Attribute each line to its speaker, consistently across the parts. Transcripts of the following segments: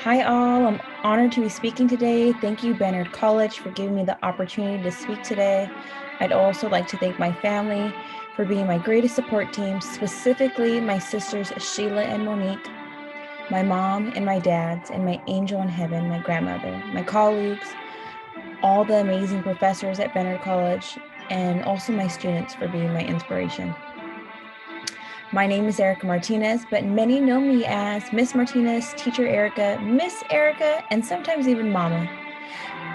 Speaker 1: Hi all, I'm honored to be speaking today. Thank you, Bannard College, for giving me the opportunity to speak today. I'd also like to thank my family for being my greatest support team, specifically my sisters Sheila and Monique, my mom and my dads, and my angel in heaven, my grandmother, my colleagues, all the amazing professors at Bannard College, and also my students for being my inspiration. My name is Erica Martinez, but many know me as Miss Martinez, Teacher Erica, Miss Erica, and sometimes even Mama.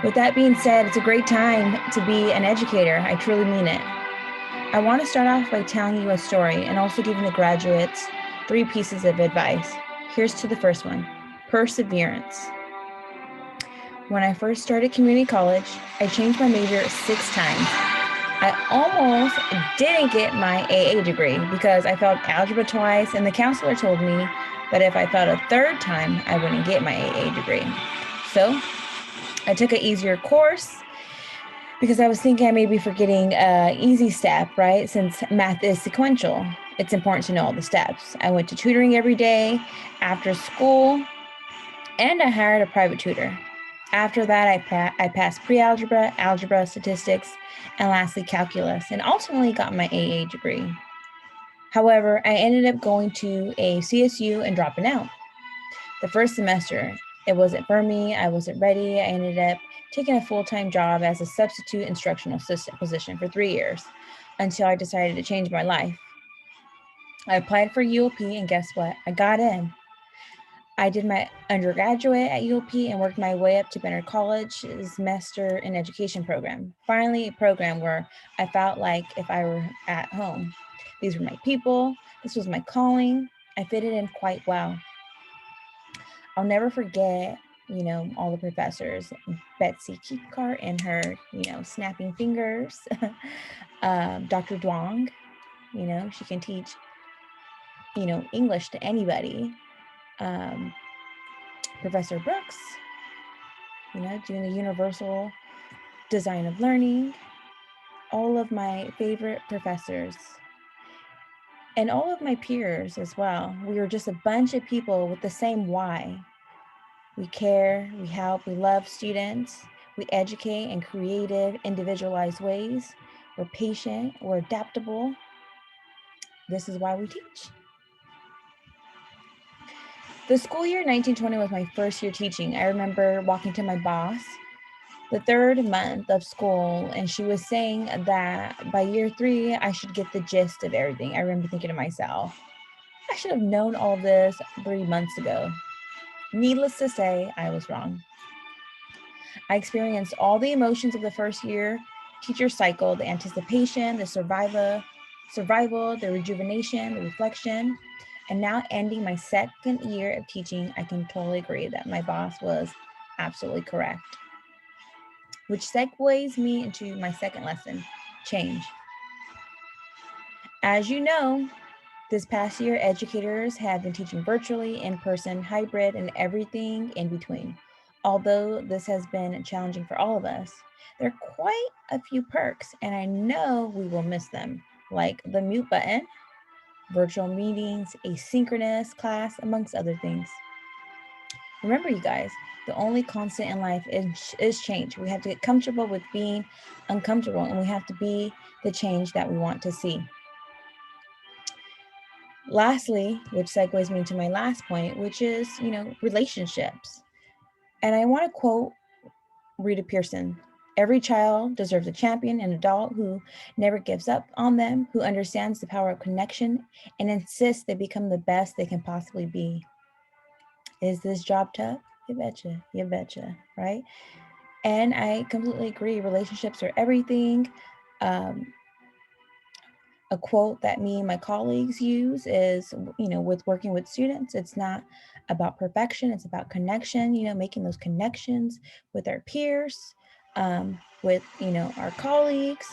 Speaker 1: With that being said, it's a great time to be an educator. I truly mean it. I want to start off by telling you a story and also giving the graduates 3 pieces of advice. Here's to the first one: perseverance. When I first started community college, I changed my major 6 times. I almost didn't get my AA degree because I failed algebra twice, and the counselor told me that if I failed a 3rd time, I wouldn't get my AA degree. So I took an easier course because I was thinking I may be forgetting an easy step, right? Since math is sequential, it's important to know all the steps. I went to tutoring every day after school, and I hired a private tutor. After that, I passed pre-algebra, algebra, statistics, and lastly, calculus, and ultimately got my AA degree. However, I ended up going to a CSU and dropping out. The first semester, it wasn't for me. I wasn't ready. I ended up taking a full-time job as a substitute instructional assistant position for 3 years until I decided to change my life. I applied for UOP, and guess what? I got in. I did my undergraduate at UOP and worked my way up to Bannard College's Master in Education program. Finally, a program where I felt like if I were at home. These were my people. This was my calling. I fitted in quite well. I'll never forget, all the professors. Betsy Keepcart and her, snapping fingers. Dr. Duong, she can teach, English to anybody. Professor Brooks, doing the universal design of learning, all of my favorite professors, and all of my peers as well. We were just a bunch of people with the same why. We care, we help, we love students, we educate in creative, individualized ways. We're patient, we're adaptable. This is why we teach. The school year 1920 was my first year teaching. I remember walking to my boss the 3rd month of school, and she was saying that by year 3, I should get the gist of everything. I remember thinking to myself, I should have known all this 3 months ago. Needless to say, I was wrong. I experienced all the emotions of the first year teacher cycle: the anticipation, the survival, the rejuvenation, the reflection. And now ending my 2nd year of teaching, I can totally agree that my boss was absolutely correct. Which segues me into my 2nd lesson: change. As you know, this past year, educators have been teaching virtually, in person, hybrid, and everything in between. Although this has been challenging for all of us, there are quite a few perks, and I know we will miss them, like the mute button, virtual meetings, asynchronous class, amongst other things. Remember, you guys, the only constant in life is change. We have to get comfortable with being uncomfortable, and we have to be the change that we want to see. Lastly, which segues me into my last point, which is, relationships. And I want to quote Rita Pearson: every child deserves a champion, an adult who never gives up on them, who understands the power of connection and insists they become the best they can possibly be. Is this job tough? You betcha, right? And I completely agree. Relationships are everything. A quote that me and my colleagues use is, with working with students, it's not about perfection, it's about connection, making those connections with our peers, with, our colleagues,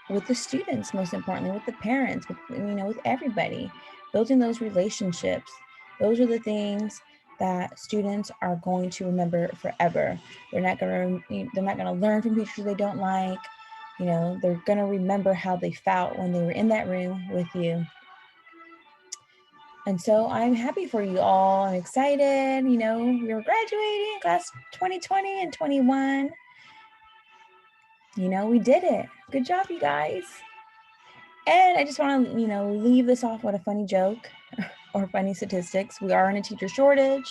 Speaker 1: with the students, most importantly, with the parents, with everybody, building those relationships. Those are the things that students are going to remember forever. They're not going to learn from teachers they don't like. They're going to remember how they felt when they were in that room with you. And so I'm happy for you all. I'm excited. You know, we were graduating class 2020 and 21. You know, we did it. Good job, you guys. And I just want to, you know, leave this off with a funny joke or funny statistics. We are in a teacher shortage.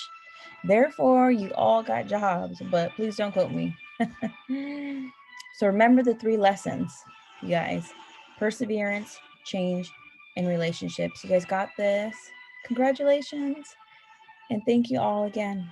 Speaker 1: Therefore, you all got jobs, but please don't quote me. So remember the 3 lessons, you guys: perseverance, change, and relationships. You guys got this. Congratulations. And thank you all again.